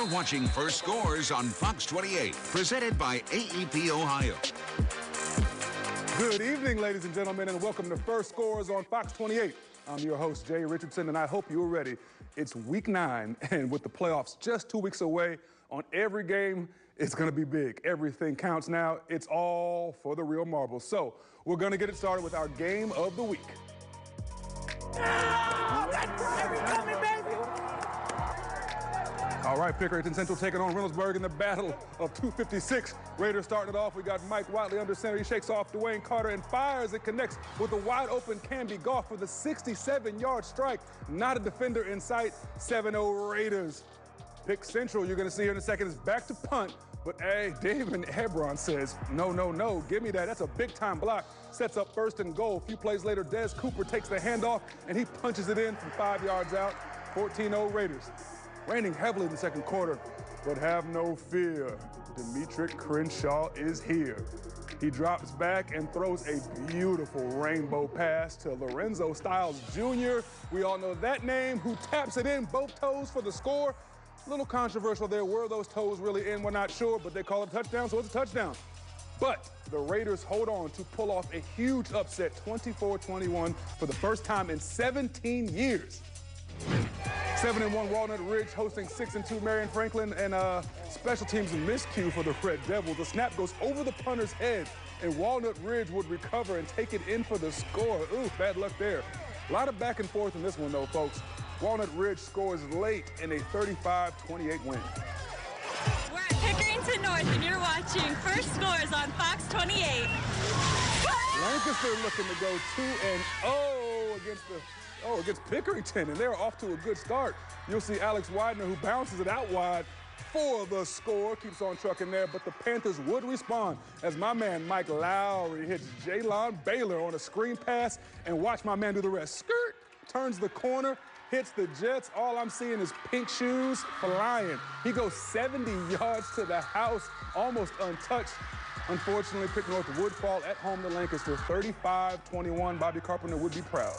You're watching First Scores on Fox 28, presented by AEP Ohio. Good evening, ladies and gentlemen, and welcome to First Scores on Fox 28. I'm your host, Jay Richardson, and I hope you're ready. It's week 9, and with the playoffs just 2 weeks away, on every game, it's going to be big. Everything counts now. It's all for the real marbles. So we're going to get it started with our game of the week. All right, Pickerington Central taking on Reynoldsburg in the battle of 256. Raiders starting it off. We got Mike Watley under center. He shakes off Dwayne Carter and fires. It connects with a wide open Canby Goff for the 67-yard strike. Not a defender in sight. 7-0 Raiders. Pick Central, you're going to see here in a second, is back to punt. But, hey, David Hebron says, no, no, no, give me that. That's a big-time block. Sets up first and goal. A few plays later, Des Cooper takes the handoff, and he punches it in from 5 yards out. 14-0 Raiders. Raining heavily in the second quarter, but have no fear. Demetric Crenshaw is here. He drops back and throws a beautiful rainbow pass to Lorenzo Styles Jr. We all know that name, who taps it in, both toes for the score. A little controversial there. Were those toes really in? We're not sure, but they call it a touchdown, so it's a touchdown. But the Raiders hold on to pull off a huge upset, 24-21, for the first time in 17 years. 7-1 Walnut Ridge hosting 6-2 Marion Franklin, and special teams miscue for the Red Devils. The snap goes over the punter's head, and Walnut Ridge would recover and take it in for the score. Ooh, bad luck there. A lot of back and forth in this one, though, folks. Walnut Ridge scores late in a 35-28 win. We're at Pickerington North, and you're watching First Scores on Fox 28. Lancaster looking to go 2-0 against Pickerington, and they're off to a good start. You'll see Alex Widener, who bounces it out wide for the score, keeps on trucking there, but the Panthers would respond as my man Mike Lowry hits Jalon Baylor on a screen pass, and watch my man do the rest. Skirt, turns the corner, hits the Jets. All I'm seeing is pink shoes flying. He goes 70 yards to the house, almost untouched. Unfortunately, Pitt North would fall at home to Lancaster, 35-21. Bobby Carpenter would be proud.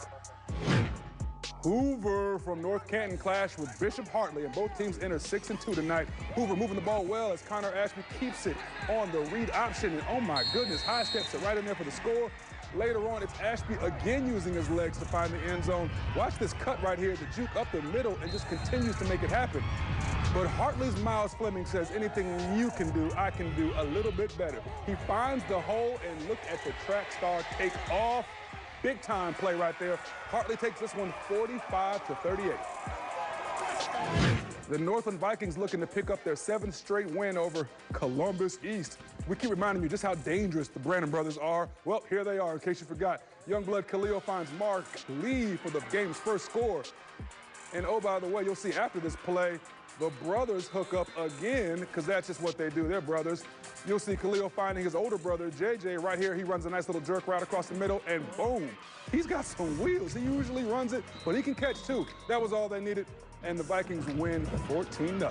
Hoover from North Canton clash with Bishop Hartley, and both teams enter 6-2 tonight. Hoover moving the ball well as Connor Ashby keeps it on the read option, and oh my goodness, high steps it right in there for the score. Later on, it's Ashby again using his legs to find the end zone. Watch this cut right here, the juke up the middle, and just continues to make it happen. But Hartley's Miles Fleming says, anything you can do, I can do a little bit better. He finds the hole, and look at the track star take off. Big time play right there. Hartley takes this one 45-38. The Northland Vikings looking to pick up their 7th straight win over Columbus East. We keep reminding you just how dangerous the Brandon brothers are. Well, here they are, in case you forgot. Youngblood Khalil finds Mark Lee for the game's first score. And oh, by the way, you'll see after this play, the brothers hook up again, because that's just what they do. They're brothers. You'll see Khalil finding his older brother, JJ, right here. He runs a nice little jerk route across the middle, and boom. He's got some wheels. He usually runs it, but he can catch too. That was all they needed, and the Vikings win 14-0.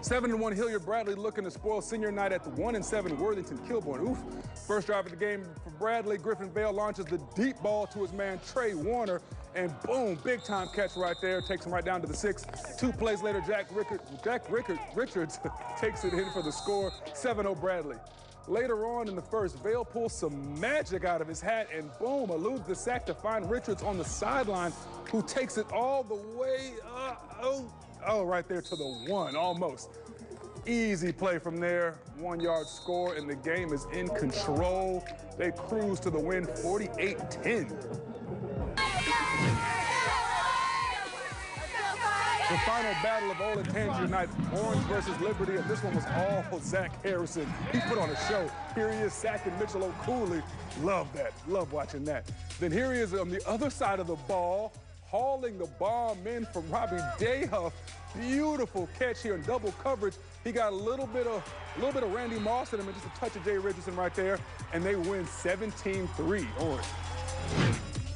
7-1 Hilliard Bradley looking to spoil senior night at the 1-7 Worthington Kilbourne. Oof. First drive of the game for Bradley. Griffin Vale launches the deep ball to his man, Trey Warner. And boom, big time catch right there. Takes him right down to the 6. 2 plays later, Jack Richards takes it in for the score, 7-0 Bradley. Later on in the first, Vale pulls some magic out of his hat and boom, eludes the sack to find Richards on the sideline, who takes it all the way, right there to the 1, almost. Easy play from there, 1-yard score, and the game is in control. They cruise to the win, 48-10. The final battle of Olentangy night, Orange versus Liberty, and this one was all Zach Harrison. He put on a show. Here he is sacking Mitchell O'Cooley. Love that. Love watching that. Then here he is on the other side of the ball, hauling the bomb in from Robbie Dayhuff. Beautiful catch here in double coverage. He got a little bit of Randy Moss in him and just a touch of Jay Richardson right there, and they win 17-3 Orange.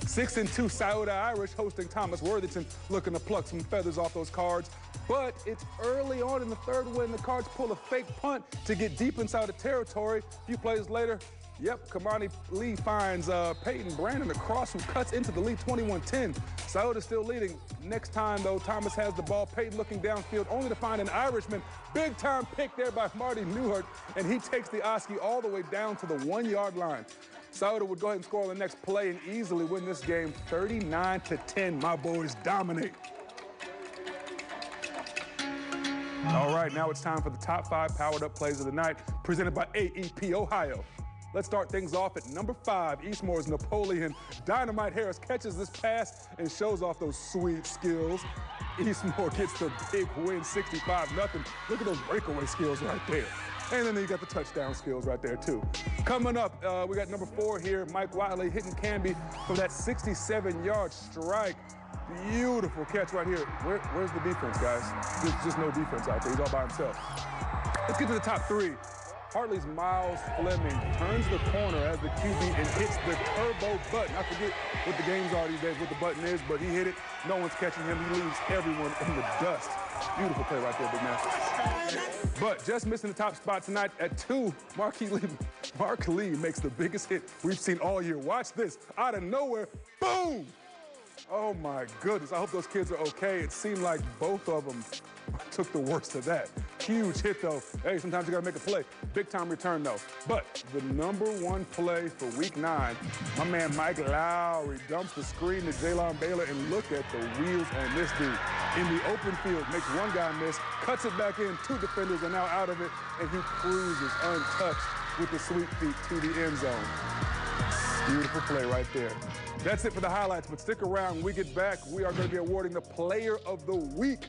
6-2 Scioto Irish hosting Thomas Worthington, looking to pluck some feathers off those Cards. But it's early on in the third when the Cards pull a fake punt to get deep inside the territory. A few plays later, Yep, Kamani Lee finds Peyton Brandon across who cuts into the lead 21-10. Scioto still leading. Next time, though, Thomas has the ball. Peyton looking downfield only to find an Irishman. Big time pick there by Marty Newhart, and he takes the Oski all the way down to the 1-yard line. Scioto would go ahead and score on the next play and easily win this game 39-10. My boys dominate. All right, now it's time for the top 5 powered up plays of the night, presented by AEP Ohio. Let's start things off at number 5. Eastmore's Napoleon Dynamite Harris catches this pass and shows off those sweet skills. Eastmore gets the big win, 65-0. Look at those breakaway skills right there. And then you got the touchdown skills right there, too. Coming up, we got number 4 here, Mike Wiley hitting Canby for that 67-yard strike. Beautiful catch right here. Where's the defense, guys? There's just no defense out there. He's all by himself. Let's get to the top 3. Hartley's Miles Fleming turns the corner as the QB and hits the turbo button. I forget what the games are these days, what the button is, but he hit it. No one's catching him. He leaves everyone in the dust. Beautiful play right there, big man. But just missing the top spot tonight at 2, Mark Lee makes the biggest hit we've seen all year. Watch this. Out of nowhere, boom! Oh, my goodness. I hope those kids are okay. It seemed like both of them took the worst of that. Huge hit, though. Hey, sometimes you got to make a play. Big-time return, though. But the number 1 play for Week 9, my man Mike Lowry dumps the screen to Jalen Baylor, and look at the wheels on this dude. In the open field, makes one guy miss, cuts it back in, 2 defenders are now out of it, and he cruises untouched with the sweet feet to the end zone. Beautiful play right there. That's it for the highlights, but stick around. When we get back, we are going to be awarding the Player of the Week.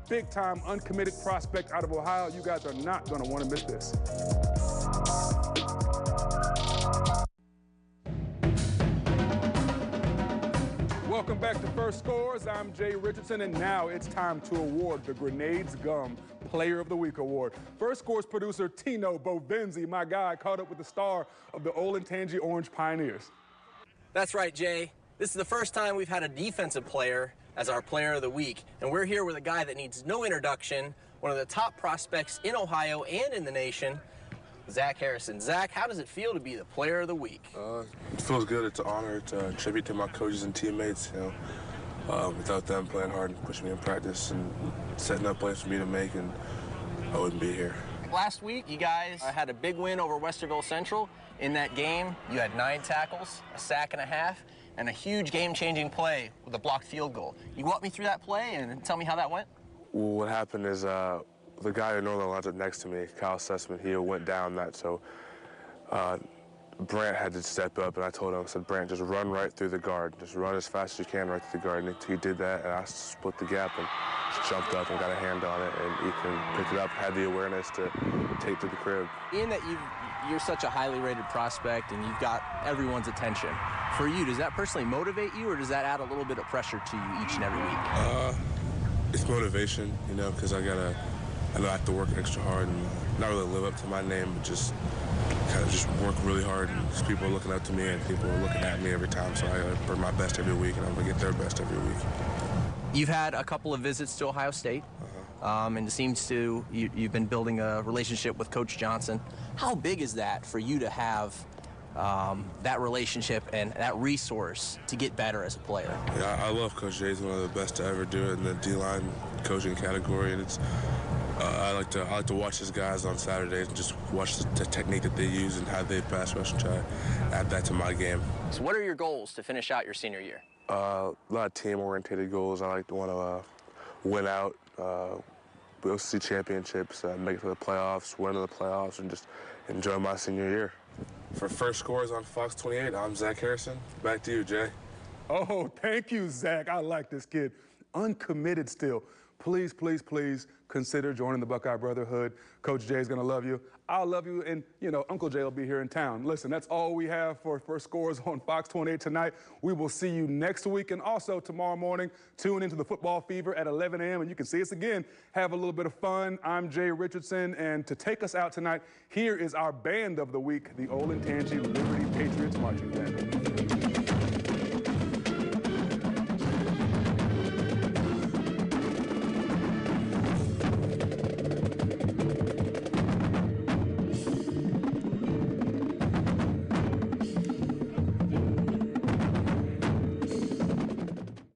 Big-time, uncommitted prospect out of Ohio. You guys are not going to want to miss this. Welcome back to First Scores. I'm Jay Richardson, and now it's time to award the Grenades Gum Player of the Week Award. First Scores producer Tino Bovenzi, my guy, caught up with the star of the Olentangy Orange Pioneers. That's right, Jay. This is the first time we've had a defensive player as our Player of the Week, and we're here with a guy that needs no introduction, one of the top prospects in Ohio and in the nation, Zach Harrison. Zach, how does it feel to be the Player of the Week? It feels good. It's an honor. It's a tribute to my coaches and teammates. You know, without them playing hard and pushing me in practice and setting up plays for me to make, and I wouldn't be here. Last week, you guys had a big win over Westerville Central. In that game, you had 9 tackles, a sack and a half, and a huge game-changing play with a blocked field goal. You walk me through that play and tell me how that went? Well, what happened is the guy who normally lines up next to me, Kyle Sussman, he went down that, so Brant had to step up, and I told him, I said, Brant, just run right through the guard. Just run as fast as you can right through the guard. And he did that, and I split the gap and just jumped up and got a hand on it, and Ethan picked it up, had the awareness to take to the crib. Being that you're such a highly rated prospect and you've got everyone's attention, for you, does that personally motivate you, or does that add a little bit of pressure to you each and every week? It's motivation, you know, because I know I have to work extra hard and not really live up to my name, but just kind of just work really hard. And people are looking up to me and people are looking at me every time, so I bring my best every week, and I'm going to get their best every week. You've had a couple of visits to Ohio State, and it seems to you've been building a relationship with Coach Johnson. How big is that for you to have that relationship and that resource to get better as a player? Yeah, I love Coach Jay. He's one of the best to ever do it in the D-line coaching category, and it's I like to watch his guys on Saturdays and just watch the technique that they use and how they pass rush and try to add that to my game. So what are your goals to finish out your senior year? A lot of team-oriented goals. I like to want to win out, go see championships, make it to the playoffs, win in the playoffs, and just enjoy my senior year. For First Scores on Fox 28, I'm Zach Harrison. Back to you, Jay. Oh, thank you, Zach. I like this kid. Uncommitted still. Please, please, please consider joining the Buckeye Brotherhood. Coach Jay's going to love you. I'll love you, and, you know, Uncle Jay will be here in town. Listen, that's all we have for First Scores on Fox 28 tonight. We will see you next week, and also tomorrow morning, tune into the Football Fever at 11 a.m., and you can see us again. Have a little bit of fun. I'm Jay Richardson, and to take us out tonight, here is our band of the week, the Olentangy Liberty Patriots Marching Band.